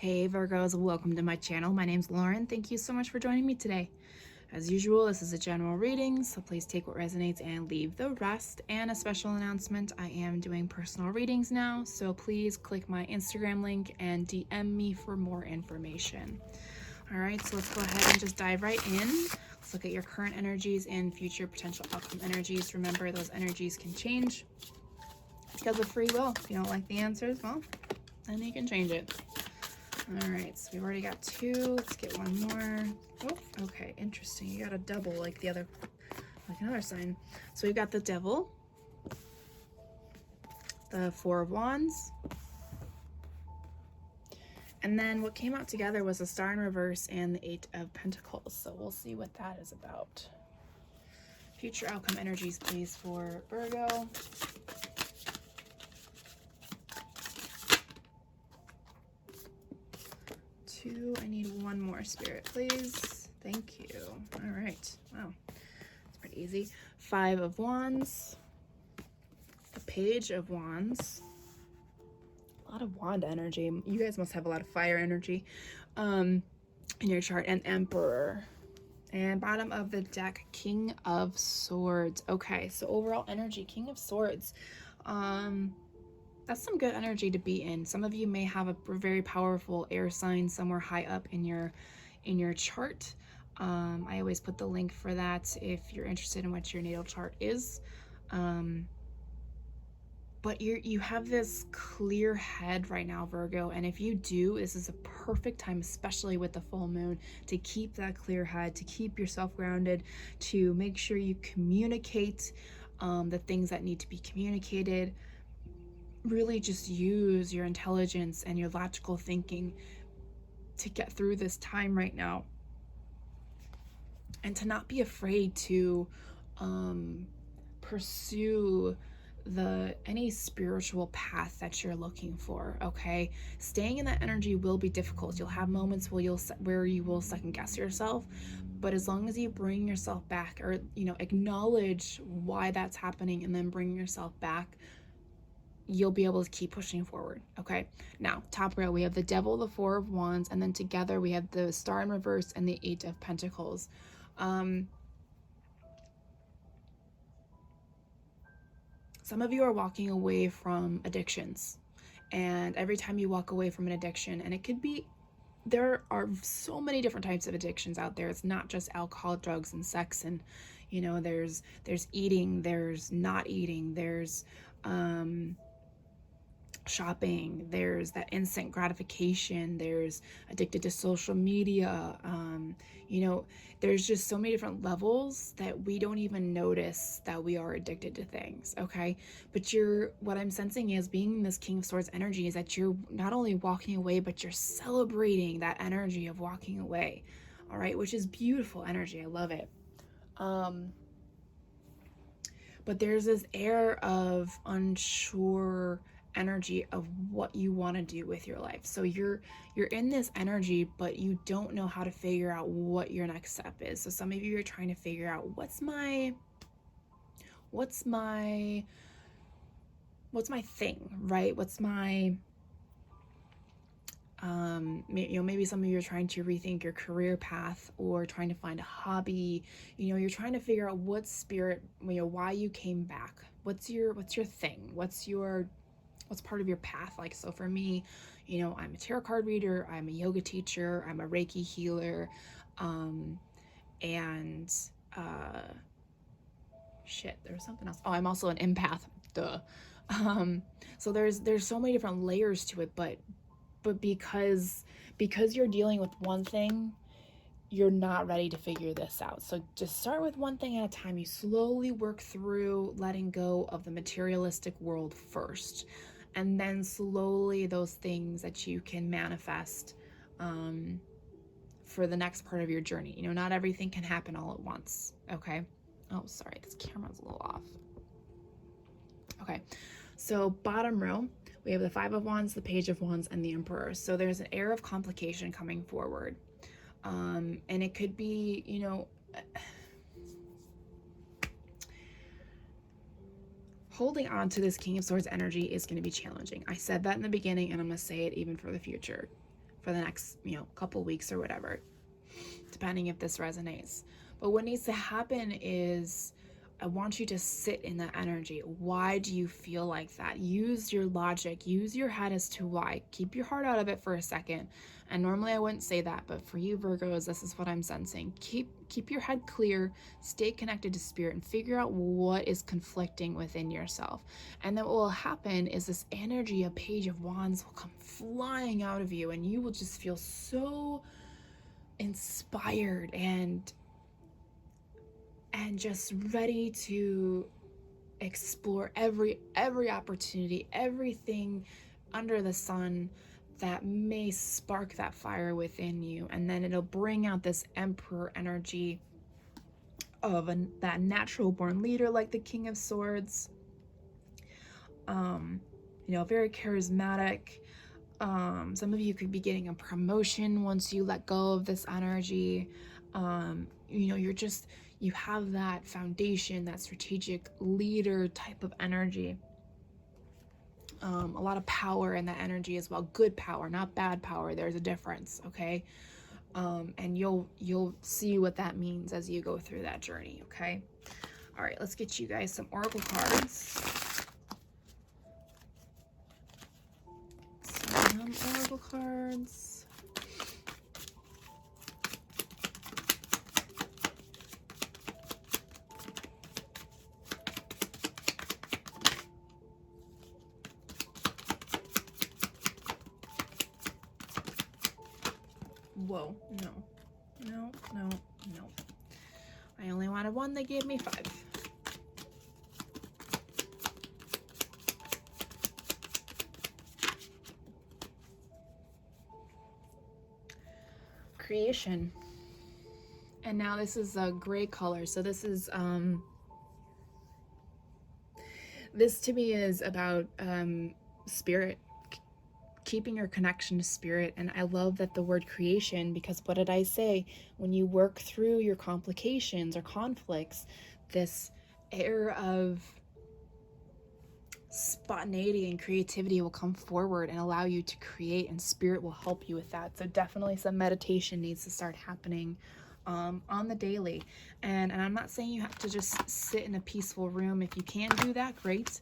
Hey Virgos, welcome to my channel. My name's Lauren. Thank you so much for joining me today. As usual, this is a general reading, so please take what resonates and leave the rest. And a special announcement, I am doing personal readings now, so please click my Instagram link and DM me for more information. All right, so let's go ahead and just dive right in. Let's look at your current energies and future potential outcome energies. Remember, those energies can change because of free will. If you don't like the answers, well, then you can change it. All right, so we've already got two. Let's get one more. Oh, okay, interesting. You got a double like another sign. So we've got the Devil, the Four of Wands, and then what came out together was the Star in reverse and the Eight of Pentacles. So we'll see what that is about. Future outcome energies, please, for Virgo. Two. I need one more, Spirit, please. Thank you. All right. Wow. It's pretty easy. Five of Wands. The Page of Wands. A lot of wand energy. You guys must have a lot of fire energy in your chart. And Emperor. And bottom of the deck, King of Swords. Okay, so overall energy, King of Swords. That's some good energy to be in. Some of you may have a very powerful air sign somewhere high up in your chart. I always put the link for that if you're interested in what your natal chart is. But you have this clear head right now, Virgo, and if you do, this is a perfect time, especially with the full moon, to keep that clear head, to keep yourself grounded, to make sure you communicate the things that need to be communicated. Really just use your intelligence and your logical thinking to get through this time right now, and to not be afraid to pursue any spiritual path that you're looking for. Okay, staying in that energy will be difficult. You'll have moments where you will second guess yourself, but as long as you bring yourself back, or acknowledge why that's happening and then bring yourself back, you'll be able to keep pushing forward. Okay, now top row, we have the Devil, the Four of Wands, and then together we have the Star in reverse and the Eight of Pentacles. Some of you are walking away from addictions, and every time you walk away from an addiction, and it could be, there are so many different types of addictions out there. It's not just alcohol, drugs, and sex, and there's eating, there's not eating, there's shopping, there's that instant gratification, there's addicted to social media. There's just so many different levels that we don't even notice that we are addicted to things. Okay, but what I'm sensing is, being in this King of Swords energy, is that you're not only walking away, but you're celebrating that energy of walking away. All right, which is beautiful energy. I love it. But there's this air of unsure energy of what you want to do with your life. So you're in this energy, but you don't know how to figure out what your next step is. So some of you are trying to figure out, what's my thing, right? What's my maybe some of you are trying to rethink your career path, or trying to find a hobby. You're trying to figure out what spirit, why you came back. What's your thing? What's part of your path? Like, so for me, I'm a tarot card reader, I'm a yoga teacher, I'm a Reiki healer, shit, there was something else. Oh, I'm also an empath. Duh. So there's so many different layers to it, but because you're dealing with one thing, you're not ready to figure this out. So just start with one thing at a time. You slowly work through letting go of the materialistic world first, and then slowly those things that you can manifest for the next part of your journey. Not everything can happen all at once. Okay. Oh, sorry, this camera's a little off. Okay, so bottom row, we have the Five of Wands, the Page of Wands, and the Emperor. So there's an air of complication coming forward. And it could be, holding on to this King of Swords energy is going to be challenging. I said that in the beginning, and I'm going to say it even for the future. for the next, couple weeks or whatever, depending if this resonates. But what needs to happen is I want you to sit in that energy. Why do you feel like that? Use your logic, use your head as to why. Keep your heart out of it for a second. And normally I wouldn't say that, but for you Virgos, this is what I'm sensing. Keep your head clear, stay connected to spirit, and figure out what is conflicting within yourself. And then what will happen is this energy, a page of wands, will come flying out of you, and you will just feel so inspired and just ready to explore every opportunity, everything under the sun that may spark that fire within you. And then it'll bring out this emperor energy of that natural born leader, like the King of Swords. Very charismatic. Some of you could be getting a promotion once you let go of this energy. You have that foundation, that strategic leader type of energy. A lot of power in that energy as well. Good power, not bad power. There's a difference, okay? And you'll see what that means as you go through that journey, okay? All right, let's get you guys some oracle cards. Some oracle cards. Whoa, no. I only wanted one, they gave me 5. Creation. And now this is a gray color. So this is, this to me is about spirit, keeping your connection to spirit. And I love that the word creation, because what did I say? When you work through your complications or conflicts, this air of spontaneity and creativity will come forward and allow you to create, and spirit will help you with that. So definitely some meditation needs to start happening on the daily. And I'm not saying you have to just sit in a peaceful room. If you can do that, great.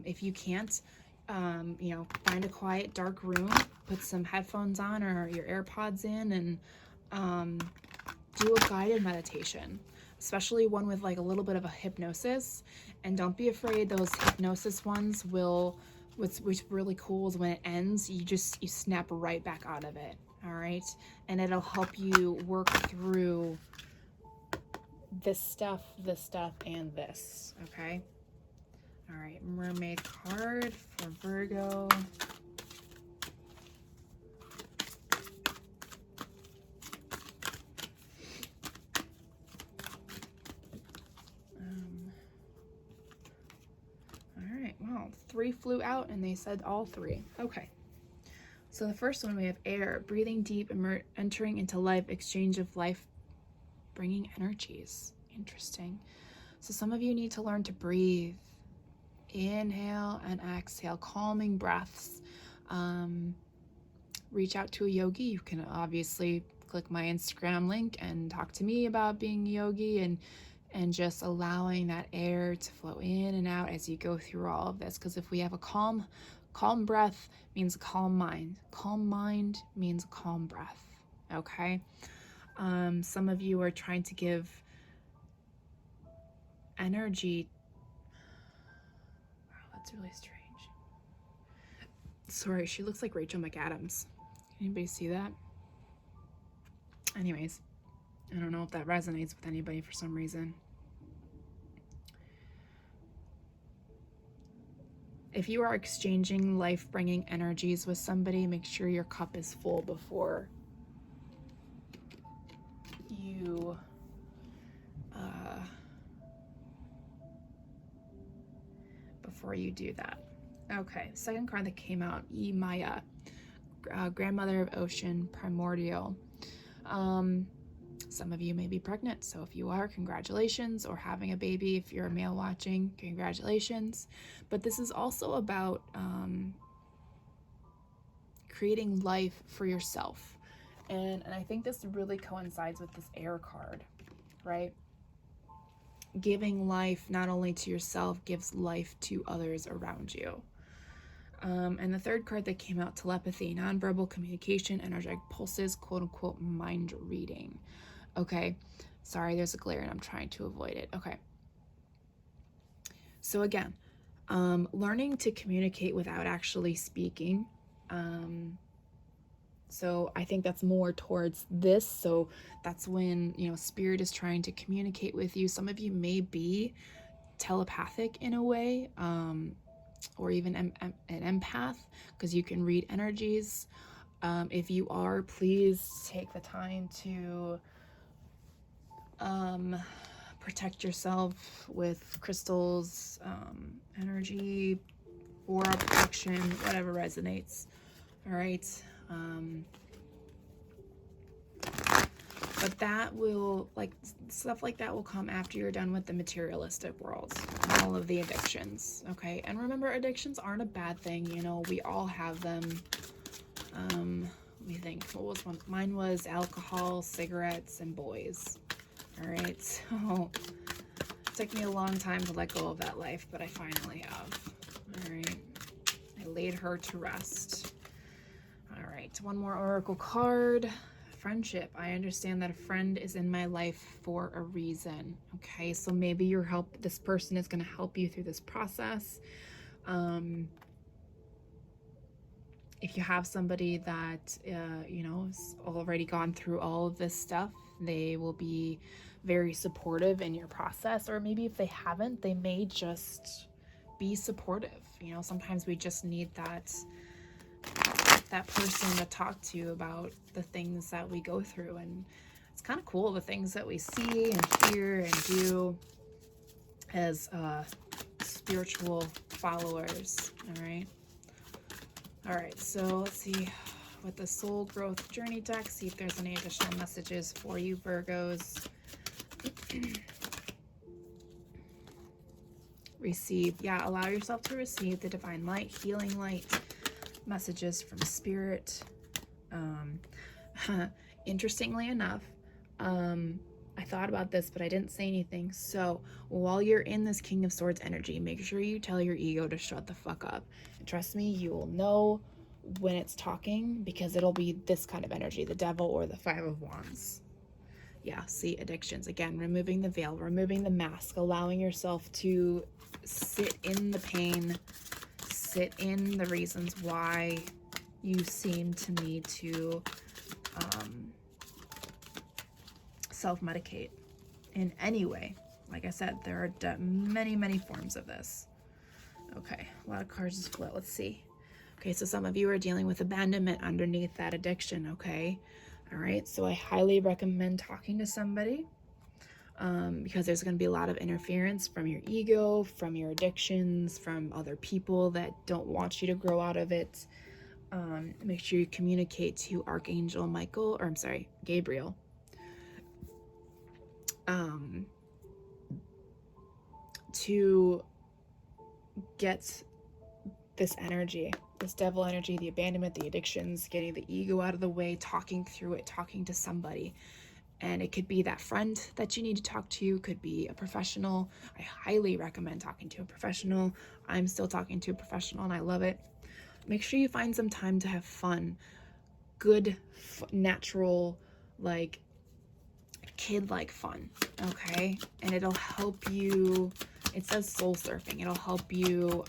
If you can't, find a quiet, dark room, put some headphones on or your AirPods in, and do a guided meditation, especially one with like a little bit of a hypnosis. And don't be afraid, those hypnosis ones what's really cool is when it ends, you snap right back out of it. All right. And it'll help you work through this stuff, and this. Okay. All right, mermaid card for Virgo. All right, well, 3 flew out and they said all 3. Okay. So the first one, we have air, breathing deep, entering into life, exchange of life, bringing energies. Interesting. So some of you need to learn to breathe. Inhale and exhale, calming breaths. Reach out to a yogi. You can obviously click my Instagram link and talk to me about being a yogi, and just allowing that air to flow in and out as you go through all of this. Because if we have a calm breath, means a calm mind. Calm mind means a calm breath. Okay. Some of you are trying to give energy. That's really strange. Sorry, she looks like Rachel McAdams. Anybody see that? Anyways, I don't know if that resonates with anybody for some reason. If you are exchanging life-bringing energies with somebody, make sure your cup is full before you do that. Okay, second card that came out, Maya, grandmother of ocean, primordial. Some of you may be pregnant, so if you are, congratulations, or having a baby. If you're a male watching, congratulations. But this is also about creating life for yourself. And I think this really coincides with this air card, right? Giving life not only to yourself, gives life to others around you. And the third card that came out, telepathy, nonverbal communication, energetic pulses, quote unquote, mind reading. Okay, sorry, there's a glare and I'm trying to avoid it. Okay. So again, learning to communicate without actually speaking. So I think that's more towards this. So that's when, you know, spirit is trying to communicate with you. Some of you may be telepathic in a way, or even an empath, because you can read energies. If you are, please take the time to protect yourself with crystals, energy, aura protection, whatever resonates. All right. But that will, like, stuff like that will come after you're done with the materialistic world, all of the addictions. Okay. And remember, addictions aren't a bad thing. You know, we all have them. Let me think. What was one? Mine was alcohol, cigarettes, and boys. All right. So it took me a long time to let go of that life, but I finally have. All right. I laid her to rest. All right. One more oracle card. Friendship. I understand that a friend is in my life for a reason. Okay. So maybe this person is going to help you through this process. If you have somebody that, you know, has already gone through all of this stuff, they will be very supportive in your process. Or maybe if they haven't, they may just be supportive. You know, sometimes we just need that person to talk to about the things that we go through. And it's kind of cool, the things that we see and hear and do as spiritual followers. All right, so let's see with the soul growth journey deck, see if there's any additional messages for you, Virgos. Receive. Yeah, allow yourself to receive the divine light, healing light, messages from spirit. Interestingly enough, I thought about this, but I didn't say anything. So while you're in this King of Swords energy, make sure you tell your ego to shut the fuck up. And trust me, you will know when it's talking, because it'll be this kind of energy, the devil or the Five of Wands. Yeah, see, addictions. Again, removing the veil, removing the mask, allowing yourself to sit in the pain, sit in the reasons why you seem to need to self-medicate in any way. Like I said, there are many, many forms of this. Okay, a lot of cards is split. Let's see. Okay, so some of you are dealing with abandonment underneath that addiction, okay? All right, so I highly recommend talking to somebody, because there's going to be a lot of interference from your ego, from your addictions, from other people that don't want you to grow out of it. Make sure you communicate to Archangel Gabriel. To get this energy, this devil energy, the abandonment, the addictions, getting the ego out of the way, talking through it, talking to somebody. And it could be that friend that you need to talk to, could be a professional. I highly recommend talking to a professional. I'm still talking to a professional and I love it. Make sure you find some time to have fun, good, natural, like kid-like fun, okay? And it'll help you, it says soul surfing, it'll help you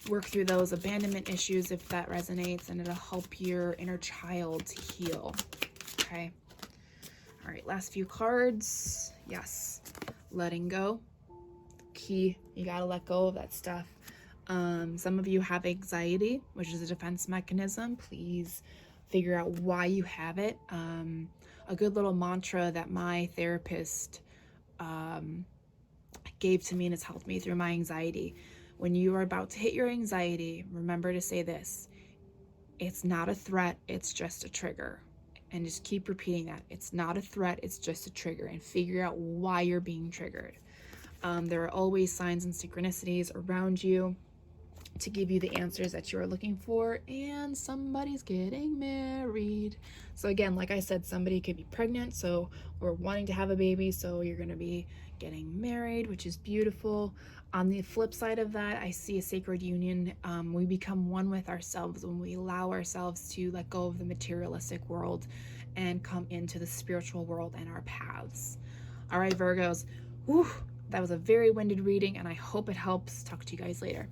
work through those abandonment issues if that resonates, and it'll help your inner child heal, okay? All right, last few cards. Yes, letting go. Key, you gotta let go of that stuff. Some of you have anxiety, which is a defense mechanism. Please figure out why you have it. A good little mantra that my therapist gave to me, and it's helped me through my anxiety. When you are about to hit your anxiety, remember to say this: it's not a threat, it's just a trigger. And just keep repeating that. It's not a threat, it's just a trigger. And figure out why you're being triggered. There are always signs and synchronicities around you. to give you the answers that you're looking for, and somebody's getting married. So again, like I said, somebody could be pregnant, so, or wanting to have a baby, so you're going to be getting married, which is beautiful. On the flip side of that, I see a sacred union. We become one with ourselves when we allow ourselves to let go of the materialistic world and come into the spiritual world and our paths. All right, Virgos. Whew, that was a very winded reading, and I hope it helps. Talk to you guys later.